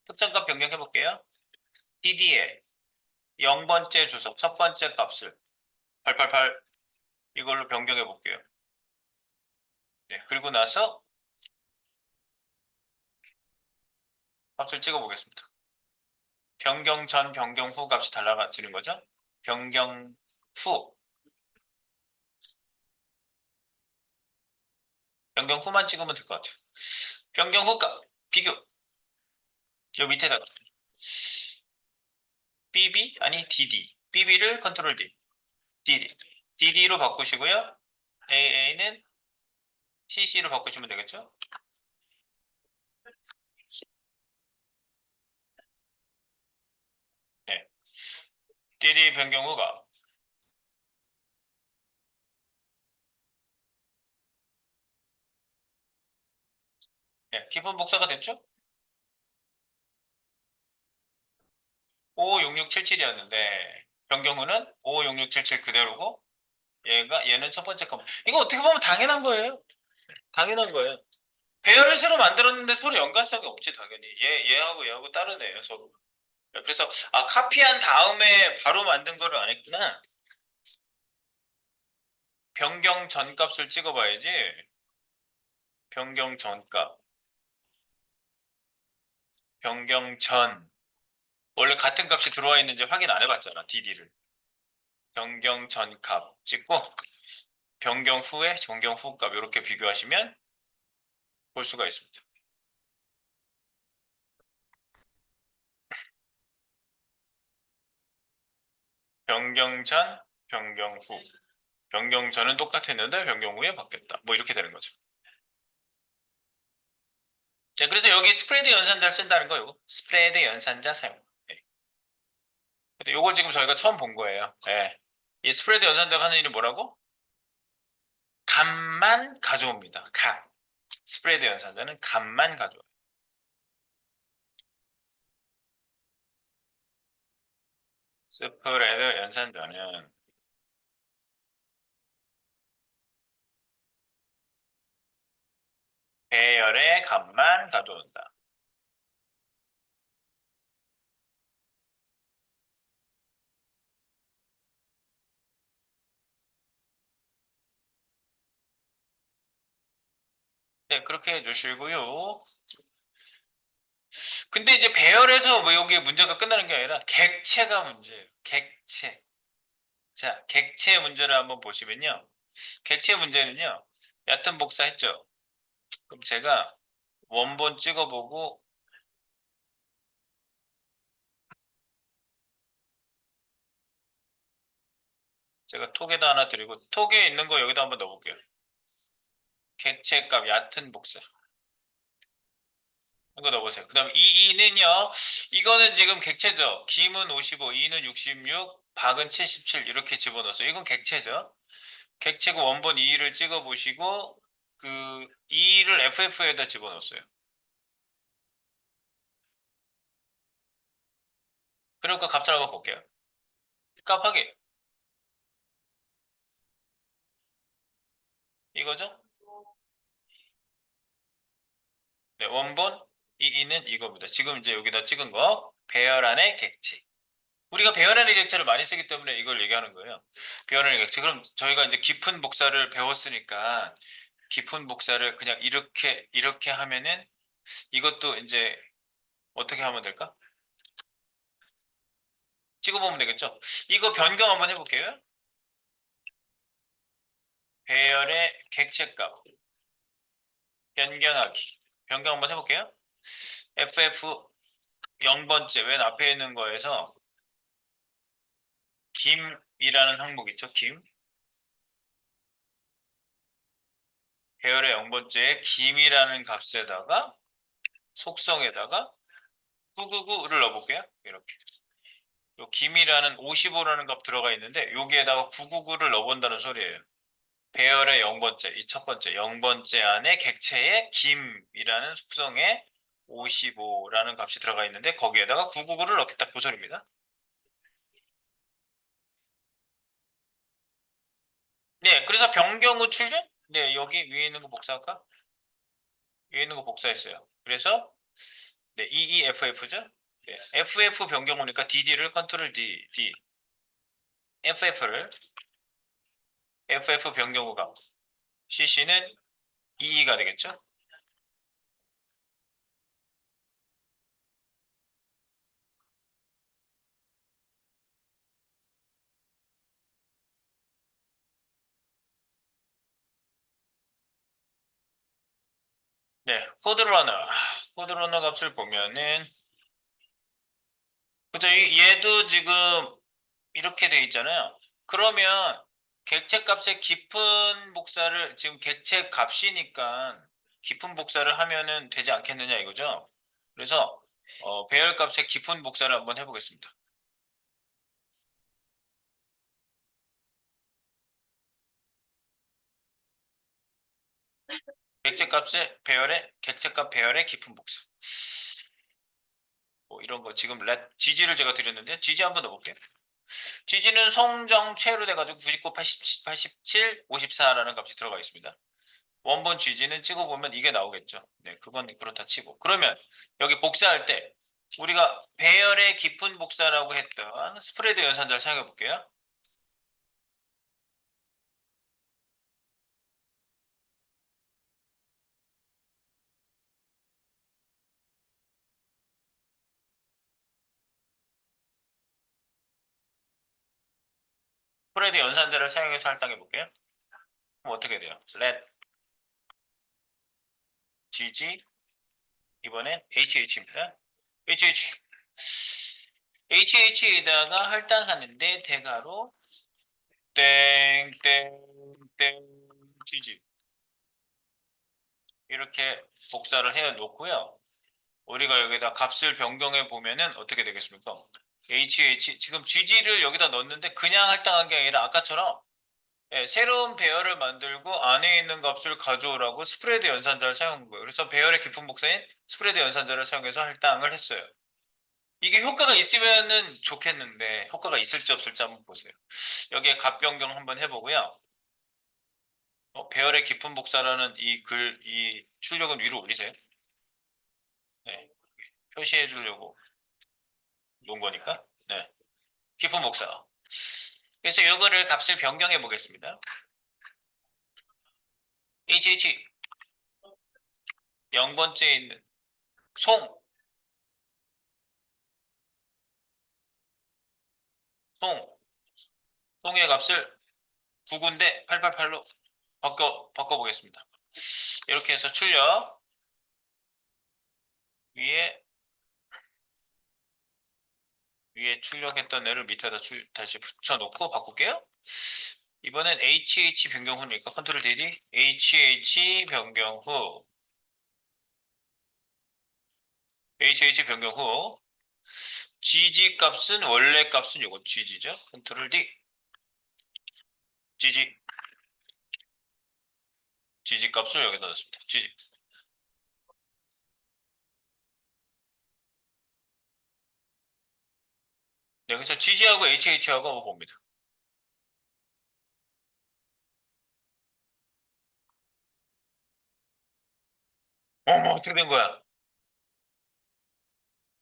Speaker 1: 특정값 변경해 볼게요. DD에 0번째 주석, 첫 번째 값을 888 이걸로 변경해 볼게요. 네, 그리고 나서 값을 찍어 보겠습니다. 변경 전, 변경 후 값이 달라지는 거죠. 변경 후, 변경 후만 찍으면 될 것 같아요. 변경 후 값, 비교. 요 밑에다가 BB 아니 DD, BB를 컨트롤 D, DD, DD로 바꾸시고요. AA는 CC로 바꾸시면 되겠죠. 네, DD 변경 후가 네, 기본 복사가 됐죠? 56677이었는데 변경 후는 56677 그대로고 얘는 첫 번째 거. 이거 어떻게 보면 당연한 거예요. 당연한 거예요. 배열을 새로 만들었는데 서로 연관성이 없지 당연히. 얘하고 다르네요 서로. 그래서 카피한 다음에 바로 만든 거를 안 했구나. 변경 전 값을 찍어봐야지. 변경 전 값. 변경 전. 원래 같은 값이 들어와 있는지 확인 안 해봤잖아 DD를. 변경 전 값 찍고 변경 후에 변경 후 값 이렇게 비교하시면 볼 수가 있습니다. 변경 전, 변경 후. 변경 전은 똑같았는데 변경 후에 바뀌었다. 뭐 이렇게 되는 거죠. 자, 그래서 여기 스프레드 연산자를 쓴다는 거 요거. 스프레드 연산자 사용. 네. 근데 요거 지금 저희가 처음 본 거예요. 네. 이 스프레드 연산자가 하는 일이 뭐라고? 값만 가져옵니다. 값. 스프레드 연산자는 값만 가져와요. 스프레드 연산자는 배열의 값만 가져온다. 네, 그렇게 해주시고요. 근데 이제 배열에서 뭐 여기 문제가 끝나는 게 아니라 객체가 문제예요. 객체. 자, 객체 문제를 한번 보시면요. 객체 문제는요. 얕은 복사 했죠. 그럼 제가 원본 찍어보고 제가 톡에다 하나 드리고 톡에 있는 거 여기다 한번 넣어볼게요. 객체값 얕은 복사. 이거 넣어보세요. 그 다음 이는요. 이거는 지금 객체죠. 김은 55, 이는 66, 박은 77 이렇게 집어넣었어요. 이건 객체죠. 객체고 원본 2를 찍어보시고 그 2를 FF에다 집어넣었어요. 그러니까 값을 한번 볼게요. 값 하기 이거죠? 네, 원본 이는 이겁니다. 지금 이제 여기다 찍은 거 배열 안의 객체. 우리가 배열 안의 객체를 많이 쓰기 때문에 이걸 얘기하는 거예요. 배열 안의 객체. 그럼 저희가 이제 깊은 복사를 배웠으니까 깊은 복사를 그냥 이렇게 하면은 이것도 이제 어떻게 하면 될까? 찍어보면 되겠죠? 이거 변경 한번 해볼게요. 배열의 객체값 변경하기. 변경 한번 해볼게요. FF 0번째 맨 앞에 있는 거에서 김이라는 항목 있죠? 김. 배열의 0번째에 김이라는 값에다가 속성에다가 999를 넣어볼게요. 이렇게. 요 김이라는 55라는 값 들어가 있는데 여기에다가 999를 넣어본다는 소리예요. 배열의 0번째, 이 첫 번째 0번째 안에 객체에 김이라는 속성에 55라는 값이 들어가 있는데 거기에다가 999를 넣겠다 그 소리입니다. 네, 그래서 변경 후 출력? 네, 여기 위에 있는 거 복사할까? 위에 있는 거 복사했어요. 그래서 네, EEFF죠? 네, FF 변경 후니까 DD를 컨트롤 D, D, FF를 FF 변경 후가 CC는 EE가 되겠죠? 네, 코드러너 값을 보면은 그죠? 얘도 지금 이렇게 돼 있잖아요. 그러면 객체 값의 깊은 복사를 지금 객체 값이니까 깊은 복사를 하면은 되지 않겠느냐 이거죠? 그래서 배열 값의 깊은 복사를 한번 해보겠습니다. 객체 값의 배열의 객체 값 배열의 깊은 복사. 뭐 이런 거 지금 지지를 제가 드렸는데 지지 한번 넣어볼게요. 지지는 성정체로 돼가지고 99, 80, 87, 54라는 값이 들어가 있습니다. 원본 GG는 찍어보면 이게 나오겠죠. 네, 그건 그렇다 치고. 그러면 여기 복사할 때 우리가 배열의 깊은 복사라고 했던 스프레드 연산자를 사용해 볼게요. 스프레드 연산자를 사용해서 할당해 볼게요. 그럼 어떻게 돼요? let GG 이번에 HH입니다. HH HH에다가 할당하는데 대가로 땡땡땡 GG 이렇게 복사를 해 놓고요. 우리가 여기다 값을 변경해 보면은 어떻게 되겠습니까? 지금 GG를 여기다 넣었는데 그냥 할당한 게 아니라 아까처럼 예, 새로운 배열을 만들고 안에 있는 값을 가져오라고 스프레드 연산자를 사용한 거예요. 그래서 배열의 깊은 복사인 스프레드 연산자를 사용해서 할당을 했어요. 이게 효과가 있으면은 좋겠는데 효과가 있을지 없을지 한번 보세요. 여기에 값 변경 한번 해보고요. 배열의 깊은 복사라는 이 출력은 위로 올리세요. 네, 표시해 주려고 놓은 거니까. 네, 깊은 복사. 그래서 이거를 값을 변경해 보겠습니다. HH 0번째에 있는 송, 송, 송의 값을 9군데 888로 바꿔보겠습니다. 이렇게 해서 출력 위에 출력했던 애를 밑에다 다시 붙여놓고 바꿀게요. 이번엔 HH 변경 후니까 컨트롤 DD HH 변경 후 HH 변경 후 GG 값은 원래 값은 요거 GG죠. 컨트롤 D GG GG 값을 여기다 넣습니다. GG 네, 그래서 GG하고 HH하고 한번 봅니다. 어머 어떻게 된 거야?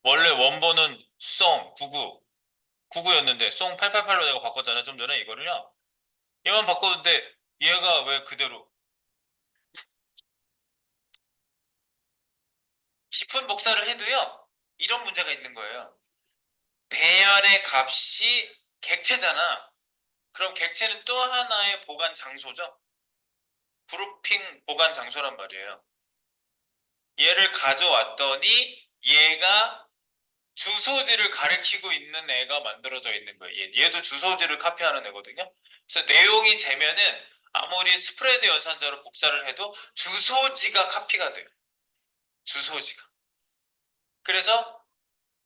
Speaker 1: 원래 원본은 송 99였는데 송 888로 내가 바꿨잖아 좀 전에 이거를요. 얘만 바꿨는데 얘가 왜 그대로 깊은 복사를 해도요. 이런 문제가 있는 거예요. 배열의 값이 객체잖아. 그럼 객체는 또 하나의 보관 장소죠. 그룹핑 보관 장소란 말이에요. 얘를 가져왔더니 얘가 주소지를 가리키고 있는 애가 만들어져 있는 거예요. 얘도 주소지를 카피하는 애거든요. 그래서 내용이 재면은 아무리 스프레드 연산자로 복사를 해도 주소지가 카피가 돼요. 주소지가. 그래서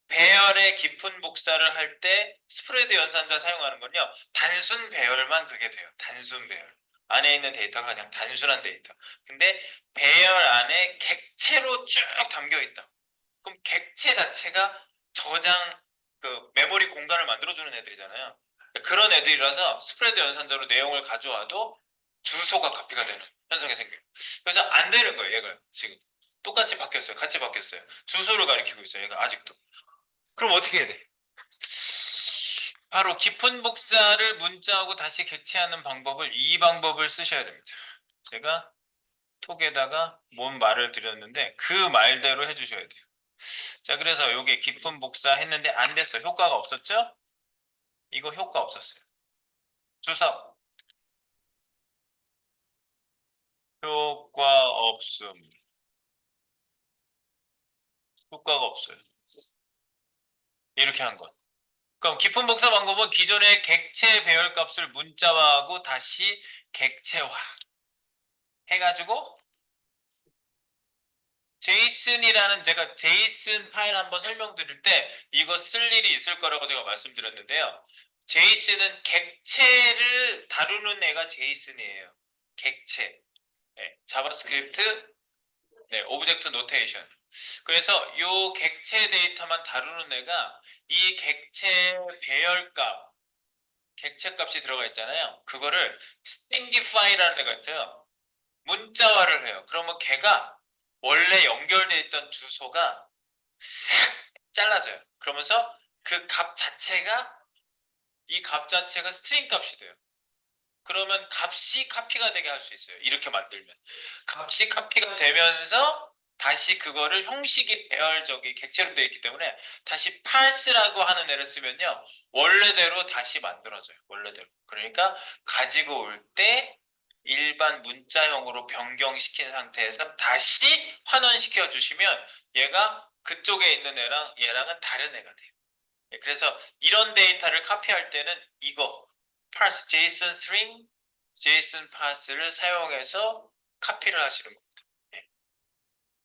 Speaker 1: 배열의 깊은 복사를 할 때 스프레드 연산자 사용하는 건요. 단순 배열만 그게 돼요. 단순 배열. 안에 있는 데이터가 그냥 단순한 데이터. 근데 배열 안에 객체로 쭉 담겨 있다. 그럼 객체 자체가 저장 메모리 공간을 만들어주는 애들이잖아요. 그런 애들이라서 스프레드 연산자로 내용을 가져와도 주소가 카피가 되는 현상이 생겨요. 그래서 안 되는 거예요, 얘가 지금. 똑같이 바뀌었어요. 같이 바뀌었어요. 주소를 가리키고 있어요, 얘가 아직도. 그럼 어떻게 해야 돼? 바로 깊은 복사를 문자하고 다시 객체하는 방법을 이 방법을 쓰셔야 됩니다. 제가 톡에다가 뭔 말을 드렸는데 그 말대로 해주셔야 돼요. 자, 그래서 요게 깊은 복사 했는데 안 됐어. 효과가 없었죠? 이거 효과 없었어요. 주석. 효과 없음. 효과가 없어요. 이렇게 한 건. 그럼 깊은 복사 방법은 기존의 객체 배열 값을 문자화하고 다시 객체화 해가지고 제이슨이라는 제가 제이슨 파일 한번 설명드릴 때 이거 쓸 일이 있을 거라고 제가 말씀드렸는데요. 제이슨은 객체를 다루는 애가 제이슨이에요. 객체. 네, 자바스크립트, 네, 오브젝트 노테이션. 그래서 이 객체 데이터만 다루는 애가 이 객체 배열값, 객체 값이 들어가 있잖아요. 그거를 스팅기파이라는 애가 있어요. 문자화를 해요. 그러면 걔가 원래 연결되어 있던 주소가 싹 잘라져요. 그러면서 그 값 자체가 이 값 자체가 스트링 값이 돼요. 그러면 값이 카피가 되게 할 수 있어요. 이렇게 만들면. 값이 카피가 되면서 다시 그거를 형식이 배열적이 객체로 되어 있기 때문에 다시 parse라고 하는 애를 쓰면요. 원래대로 다시 만들어져요. 원래대로. 그러니까 가지고 올 때 일반 문자형으로 변경시킨 상태에서 다시 환원시켜 주시면 얘가 그쪽에 있는 애랑 얘랑은 다른 애가 돼요. 예, 그래서 이런 데이터를 카피할 때는 이거 parse JSON string, JSON parse를 사용해서 카피를 하시는 겁니다. 예.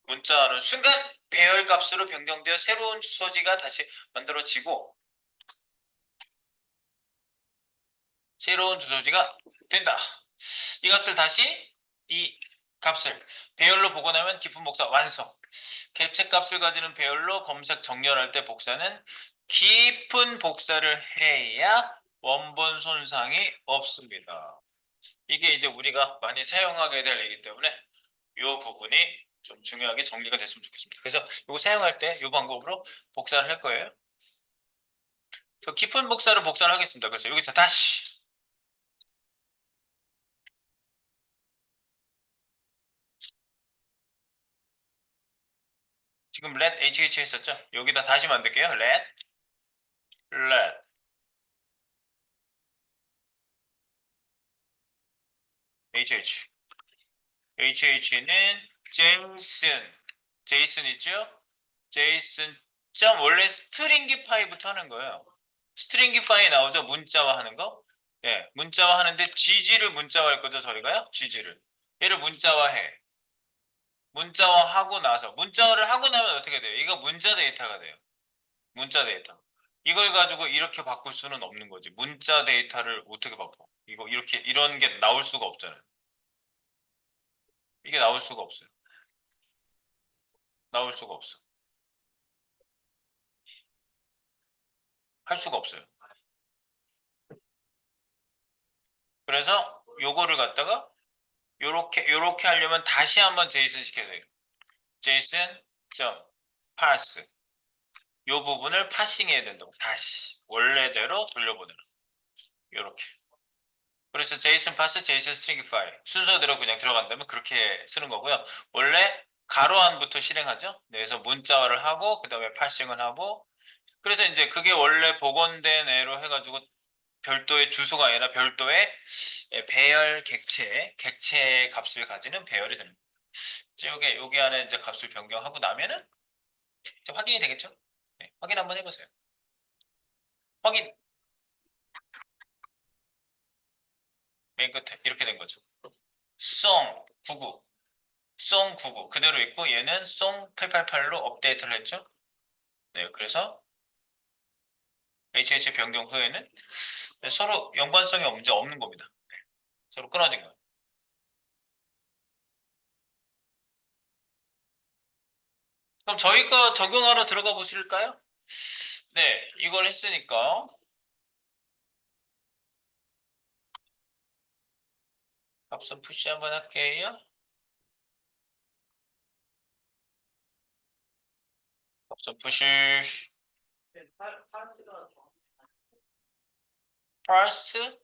Speaker 1: 문자는 순간 배열 값으로 변경되어 새로운 주소지가 다시 만들어지고 새로운 주소지가 된다. 이 값을 다시 이 값을 배열로 복원하면 깊은 복사 완성. 객체 값을 가지는 배열로 검색 정렬할 때 복사는 깊은 복사를 해야 원본 손상이 없습니다. 이게 이제 우리가 많이 사용하게 될 얘기 때문에 이 부분이 좀 중요하게 정리가 됐으면 좋겠습니다. 그래서 이거 사용할 때 이 방법으로 복사를 할 거예요. 그래서 깊은 복사를 하겠습니다. 그래서 여기서 다시 지금 let hh 했었죠? 여기다 다시 만들게요. let hh hh는 제이슨 있죠? 제이슨 점 원래 스트링기파이부터 하는 거예요. 스트링기파이 나오죠? 문자화 하는 거. 예, 문자화 하는데 GG를 문자화할 거죠, 저희가요? GG를. 얘를 문자화해. 문자화를 하고 나면 어떻게 돼요? 이거 문자 데이터가 돼요. 문자 데이터. 이걸 가지고 이렇게 바꿀 수는 없는 거지. 문자 데이터를 어떻게 바꿔? 이거 이렇게 이런 게 나올 수가 없잖아요. 이게 나올 수가 없어요. 나올 수가 없어. 할 수가 없어요. 그래서 요거를 갖다가 요렇게 하려면 다시 한번 제이슨 시켜야 돼요. 제이슨 점 parse 요 부분을 파싱해야 된다고. 다시 원래대로 돌려보내라. 요렇게. 그래서 제이슨 파스, 제이슨 스트링 파일 순서대로 그냥 들어간다면 그렇게 쓰는 거고요. 원래 가로 안부터 실행하죠. 네, 그래서 문자화를 하고 그 다음에 파싱을 하고 그래서 이제 그게 원래 복원된 애로 해가지고 별도의 주소가 아니라 별도의 배열 객체 값을 가지는 배열이 됩니다. 요게 안에 이제 값을 변경하고 나면은 이제 확인이 되겠죠? 네, 확인 한번 해보세요. 확인 맨 끝에 이렇게 된 거죠. 송 99, 송 99 그대로 있고 얘는 송 888로 업데이트를 했죠. 네, 그래서 HH 변경 후에는 서로 연관성이 문제 없는 겁니다. 서로 끊어진 거예요. 그럼 저희 거 적용하러 들어가 보실까요? 네, 이걸 했으니까 값선 푸시 한번 할게요. 값선 푸시 parse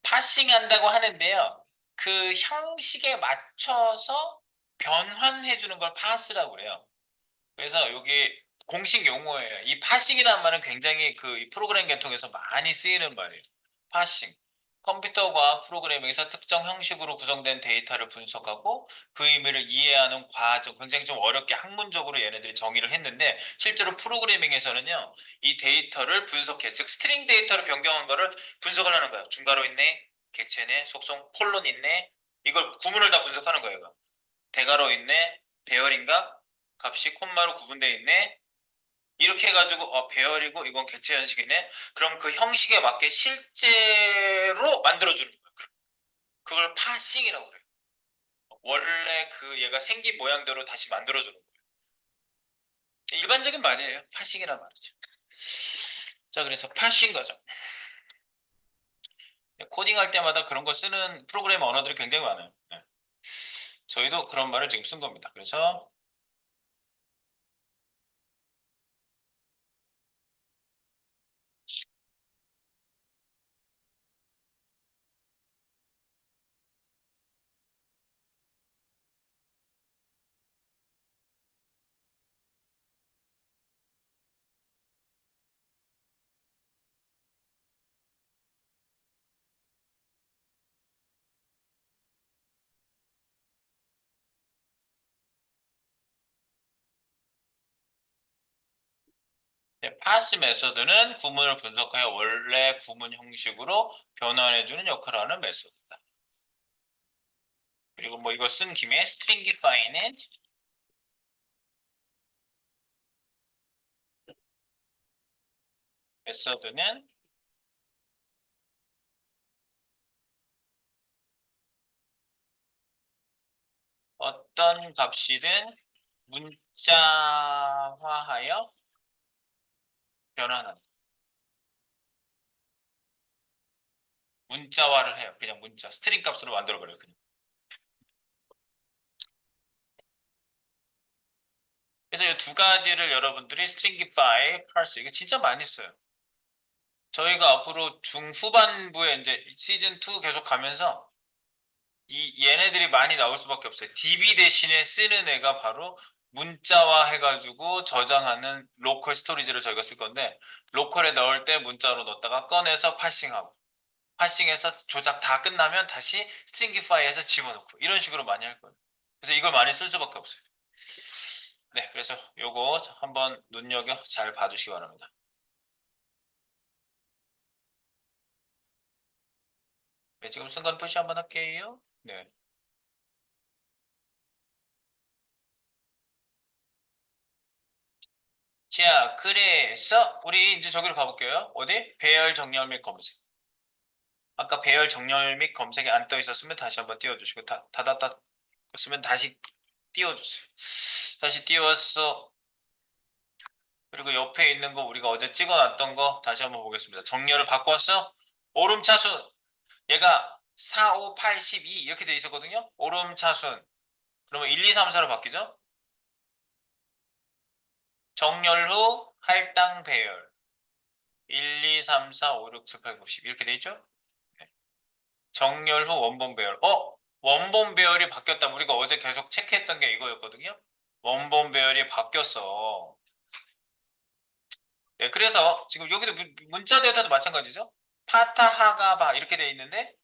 Speaker 1: 파싱 한다고 하는데요. 그 형식에 맞춰서 변환해 주는 걸 파스라고 그래요. 그래서 여기 공식 용어예요. 이 파싱이라는 말은 굉장히 이 프로그램 계통에서 많이 쓰이는 말이에요. 파싱. 컴퓨터과 프로그래밍에서 특정 형식으로 구성된 데이터를 분석하고 그 의미를 이해하는 과정, 굉장히 좀 어렵게 학문적으로 얘네들이 정의를 했는데 실제로 프로그래밍에서는요, 이 데이터를 분석해, 즉 스트링 데이터로 변경한 거를 분석을 하는 거예요. 중괄호 있네, 객체네, 속성 콜론 있네, 이걸 구문을 다 분석하는 거예요. 대괄호 있네, 배열인가? 값이 콤마로 구분되어 있네. 이렇게 해가지고 배열이고 이건 객체 형식이네. 그럼 그 형식에 맞게 실제로 만들어주는 거예요. 그걸 파싱이라고 그래요. 원래 얘가 생긴 모양대로 다시 만들어주는 거예요. 일반적인 말이에요. 파싱이란 말이죠. 자, 그래서 파싱 과정. 코딩할 때마다 그런 거 쓰는 프로그램 언어들이 굉장히 많아요. 네. 저희도 그런 말을 지금 쓴 겁니다. 그래서 파스 메소드는 구문을 분석하여 원래 구문 형식으로 변환해주는 역할을 하는 메소드다. 그리고 뭐 이거 쓴 김에 stringify는 메소드는 어떤 값이든 문자화하여 변환한다. 문자화를 해요. 그냥 문자, 스트링 값으로 만들어버려요. 그냥. 그래서 이 두 가지를 여러분들이 stringify, parse 이게 진짜 많이 써요. 저희가 앞으로 중후반부에 이제 시즌 2 계속 가면서 얘네들이 많이 나올 수밖에 없어요. DB 대신에 쓰는 애가 바로 문자화 해가지고 저장하는 로컬 스토리지를 저희가 쓸 건데 로컬에 넣을 때 문자로 넣었다가 꺼내서 파싱하고 파싱해서 조작 다 끝나면 다시 스트링기파이해서 집어넣고 이런 식으로 많이 할 거예요. 그래서 이걸 많이 쓸 수밖에 없어요. 네, 그래서 요거 한번 눈여겨 잘 봐주시기 바랍니다. 네, 지금 쓴 건 푸시 한번 할게요. 네. 자, 그래서 우리 이제 저기로 가볼게요. 어디? 배열 정렬 및 검색. 아까 배열 정렬 및 검색이 안 떠 있었으면 다시 한번 띄워주시고 닫았다 쓰면 다시 띄워주세요. 다시 띄웠어. 그리고 옆에 있는 거 우리가 어제 찍어놨던 거 다시 한번 보겠습니다. 정렬을 바꿨어. 오름차순 얘가 4, 5, 8, 12 이렇게 돼 있었거든요. 오름차순 그러면 1, 2, 3, 4로 바뀌죠. 정렬 후 할당 배열 1, 2, 3, 4, 5, 6, 7, 8, 9, 10 이렇게 돼 있죠. 네. 정렬 후 원본 배열. 원본 배열이 바뀌었다. 우리가 어제 계속 체크했던 게 이거였거든요. 원본 배열이 바뀌었어. 네, 그래서 지금 여기도 문자 데이터도 마찬가지죠. 파타하가바 이렇게 돼 있는데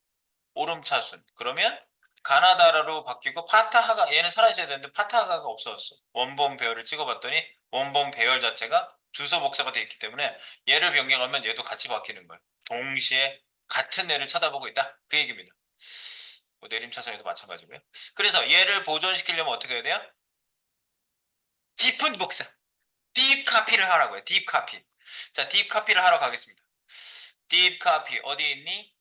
Speaker 1: 오름차순. 그러면 가나다라로 바뀌고 파타하가 얘는 사라져야 되는데 파타하가가 없어졌어. 원본 배열을 찍어봤더니 원본 배열 자체가 주소 복사가 돼 있기 때문에 얘를 변경하면 얘도 같이 바뀌는 거예요. 동시에 같은 애를 쳐다보고 있다. 그 얘기입니다. 뭐 내림차순에도 마찬가지고요. 그래서 얘를 보존시키려면 어떻게 해야 돼요? 깊은 복사. 딥 카피를 하라고요. 딥 카피. 자, 딥 카피를 하러 가겠습니다. 딥 카피 어디 있니?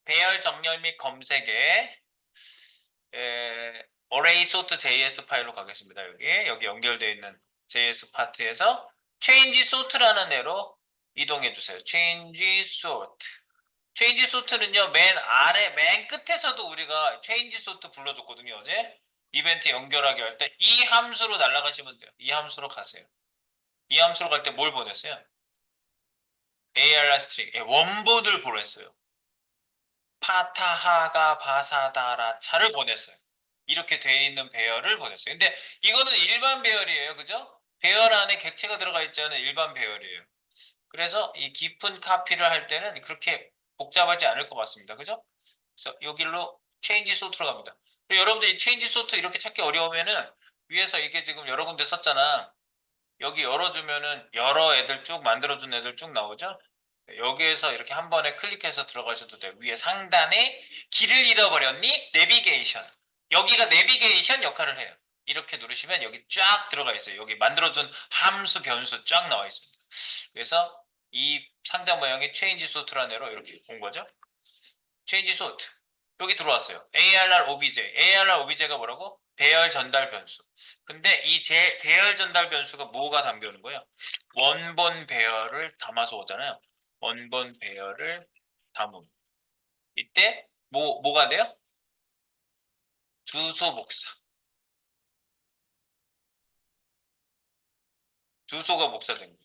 Speaker 1: 배열 정렬 및 검색에 array sort js 파일로 가겠습니다. 여기 연결되어 있는 js 파트에서 change sort라는 애로 이동해 주세요. change sort. change sort는요, 맨 아래, 맨 끝에서도 우리가 change sort 불러줬거든요, 어제. 이벤트 연결하기 할 때 이 함수로 날아가시면 돼요. 이 함수로 가세요. 이 함수로 갈 때 뭘 보냈어요? ARR 스트링, 원본을 보냈어요. 파타하가 바사다라 차를 보냈어요. 이렇게 되어 있는 배열을 보냈어요. 근데 이거는 일반 배열이에요. 그죠? 배열 안에 객체가 들어가 있지 않은 일반 배열이에요. 그래서 이 깊은 카피를 할 때는 그렇게 복잡하지 않을 것 같습니다. 그죠? 그래서 여기로 체인지 소트로 갑니다. 그리고 여러분들 이 체인지 소트 이렇게 찾기 어려우면은 위에서 이게 지금 여러 군데 썼잖아. 여기 열어주면은 여러 애들 쭉 만들어준 애들 쭉 나오죠? 여기에서 이렇게 한 번에 클릭해서 들어가셔도 돼요. 위에 상단에 길을 잃어버렸니? 내비게이션. 여기가 내비게이션 역할을 해요. 이렇게 누르시면 여기 쫙 들어가 있어요. 여기 만들어준 함수, 변수 쫙 나와 있습니다. 그래서 이 상자 모양이 change sort라는 애로 이렇게 온 거죠. change sort. 여기 들어왔어요. ARR OBJ. ARR OBJ가 뭐라고? 배열 전달 변수. 근데 이 배열 전달 변수가 뭐가 담겨 있는 거예요? 원본 배열을 담아서 오잖아요. 원본 배열을 담음. 이때 뭐가 돼요? 주소 복사. 주소가 복사된 거예요.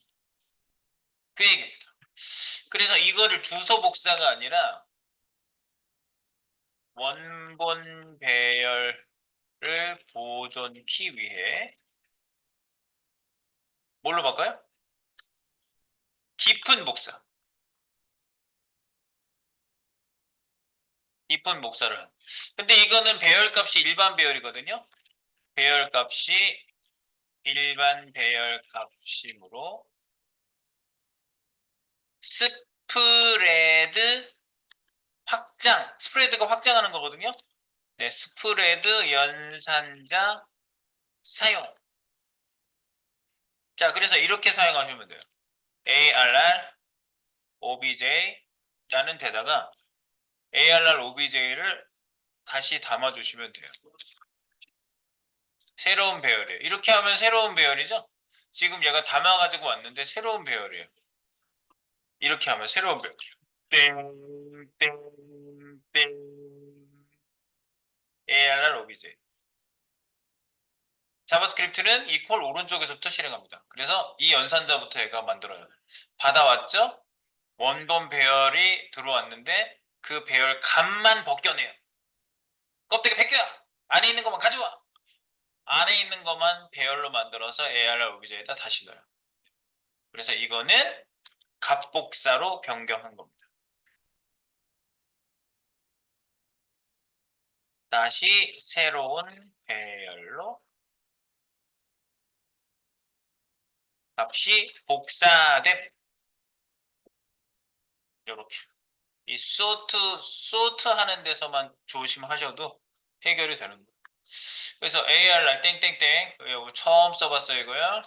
Speaker 1: 그 얘기입니다. 그래서 이거를 주소 복사가 아니라 원본 배열을 보존키 위해 뭘로 바꿔요? 깊은 복사. 깊은 복사를 한. 근데 이거는 배열값이 일반 배열이거든요. 배열값이 일반 배열값이므로 스프레드 확장, 스프레드가 확장하는 거거든요. 네, 스프레드 연산자 사용. 자, 그래서 이렇게 사용하시면 돼요. ARR OBJ라는 데다가 ARR OBJ를 다시 담아주시면 돼요. 새로운 배열이에요. 이렇게 하면 새로운 배열이죠? 지금 얘가 담아가지고 왔는데 새로운 배열이에요. 이렇게 하면 새로운 배열. 땡, 땡, 땡. ARR OBJ. 자바스크립트는 이 콜 오른쪽에서부터 실행합니다. 그래서 이 연산자부터 얘가 만들어요. 받아왔죠? 원본 배열이 들어왔는데 그 배열 값만 벗겨내요. 껍데기 벗겨! 안에 있는 것만 가져와! 안에 있는 것만 배열로 만들어서 ARR OBJ에다 다시 넣어요. 그래서 이거는 값복사로 변경한 겁니다. 다시 새로운 배열로 값이 복사됨. 이렇게. 이 소트 하는 데서만 조심하셔도 해결이 되는 거예요. 그래서 ARR 땡땡땡 이거 처음 써봤어요 이거요.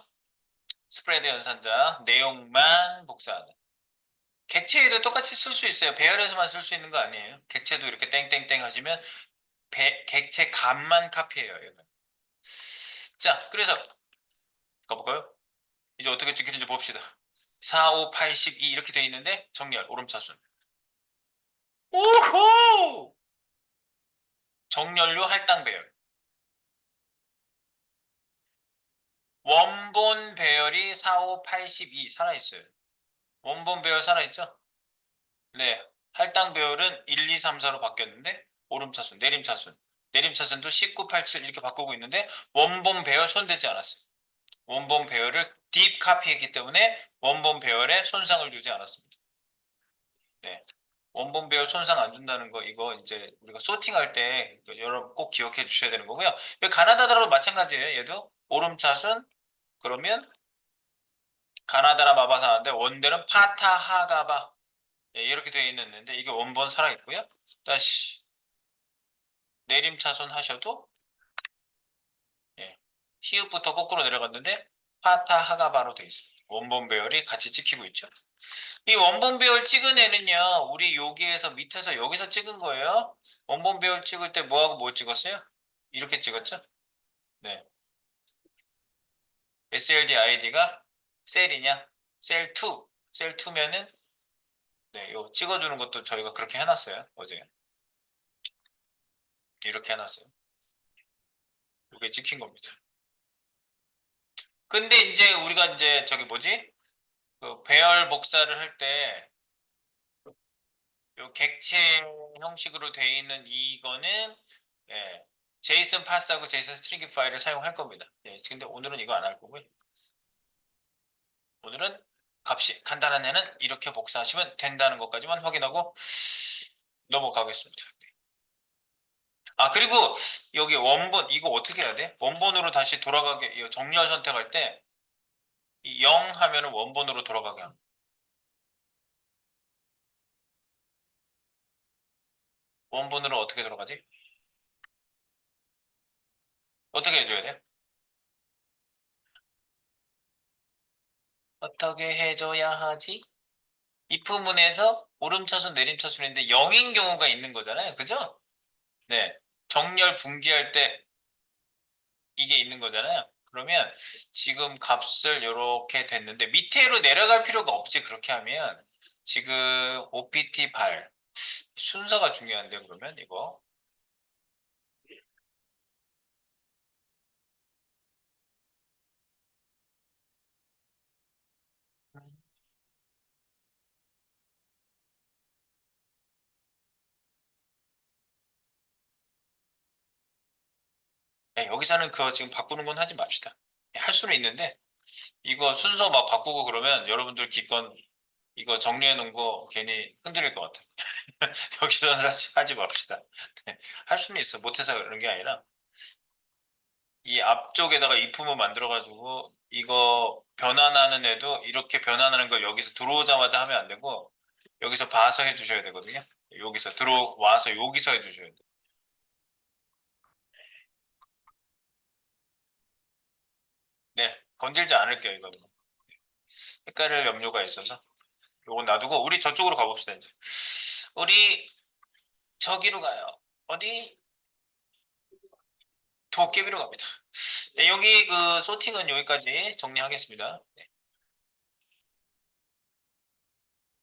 Speaker 1: 스프레드 연산자 내용만 복사하는. 객체에도 똑같이 쓸 수 있어요. 배열에서만 쓸 수 있는 거 아니에요. 객체도 이렇게 땡땡땡 하시면 객체 값만 카피해요. 얘는. 자, 그래서 가볼까요? 이제 어떻게 찍히는지 봅시다. 4, 5, 8, 12 이렇게 돼 있는데 정렬 오름차순. 오호! 정렬료 할당 배열. 원본 배열이 4, 5, 8, 12 살아있어요. 원본 배열 살아있죠? 네. 할당 배열은 1, 2, 3, 4로 바뀌었는데 오름차순, 내림차순. 내림차순도 19, 87 이렇게 바꾸고 있는데 원본 배열 손대지 않았어요. 원본 배열을 딥 카피했기 때문에 원본 배열에 손상을 주지 않았습니다. 네. 원본 배열 손상 안 준다는 거 이거 이제 우리가 소팅할 때 여러분 꼭 기억해 주셔야 되는 거고요. 가나다라도 마찬가지예요. 얘도 오름차순 그러면 가나다라 마바사인데 원대는 파타하가바 네, 이렇게 되어 있는데 이게 원본 살아있고요. 다시 내림차순 하셔도 예, 히읗부터 거꾸로 내려갔는데 파타 하가 바로 돼 있습니다. 원본 배열이 같이 찍히고 있죠. 이 원본 배열 찍은 애는요, 우리 여기에서 밑에서 여기서 찍은 거예요. 원본 배열 찍을 때 뭐하고 뭐 찍었어요? 이렇게 찍었죠? 네. SLD 아이디가 셀이냐? 셀2. 셀2면은 네, 요 찍어주는 것도 저희가 그렇게 해놨어요. 어제. 이렇게 해놨어요. 이게 찍힌 겁니다. 근데 이제 우리가 이제 저기 뭐지? 그 배열 복사를 할 때 요 객체 형식으로 돼 있는 이거는 예, 제이슨 파스하고 제이슨 스트링 파일을 사용할 겁니다. 예, 근데 오늘은 이거 안 할 거고요. 오늘은 값이 간단한 애는 이렇게 복사하시면 된다는 것까지만 확인하고 넘어가겠습니다. 아, 그리고 여기 원본 이거 어떻게 해야 돼? 원본으로 다시 돌아가게 이거 정렬 선택할 때 이 0 하면은 원본으로 돌아가게 합니다. 원본으로 어떻게 돌아가지? 어떻게 해줘야 돼? 어떻게 해줘야 하지? if문에서 오름차순 내림차순인데 0인 경우가 있는 거잖아요. 그죠? 네. 정렬 분기할 때 이게 있는 거잖아요. 그러면 지금 값을 이렇게 됐는데 밑으로 내려갈 필요가 없지. 그렇게 하면 지금 OPT 발 순서가 중요한데 그러면 이거 네, 여기서는 그거 지금 바꾸는 건 하지 맙시다. 할 수는 있는데 이거 순서 막 바꾸고 그러면 여러분들 기껏 이거 정리해 놓은 거 괜히 흔들릴 것 같아요. 여기서는 하지 맙시다. 네, 할 수는 있어. 못해서 그런 게 아니라 이 앞쪽에다가 if문 만들어가지고 이거 변환하는 애도 이렇게 변환하는 걸 여기서 들어오자마자 하면 안 되고 여기서 봐서 해주셔야 되거든요. 여기서 들어와서 여기서 해주셔야 돼요. 네, 건들지 않을게요, 이거는. 헷갈릴 염려가 있어서. 요건 놔두고 우리 저쪽으로 가봅시다, 이제. 우리 저기로 가요. 어디? 도깨비로 갑니다. 네, 여기 그 소팅은 여기까지 정리하겠습니다. 네.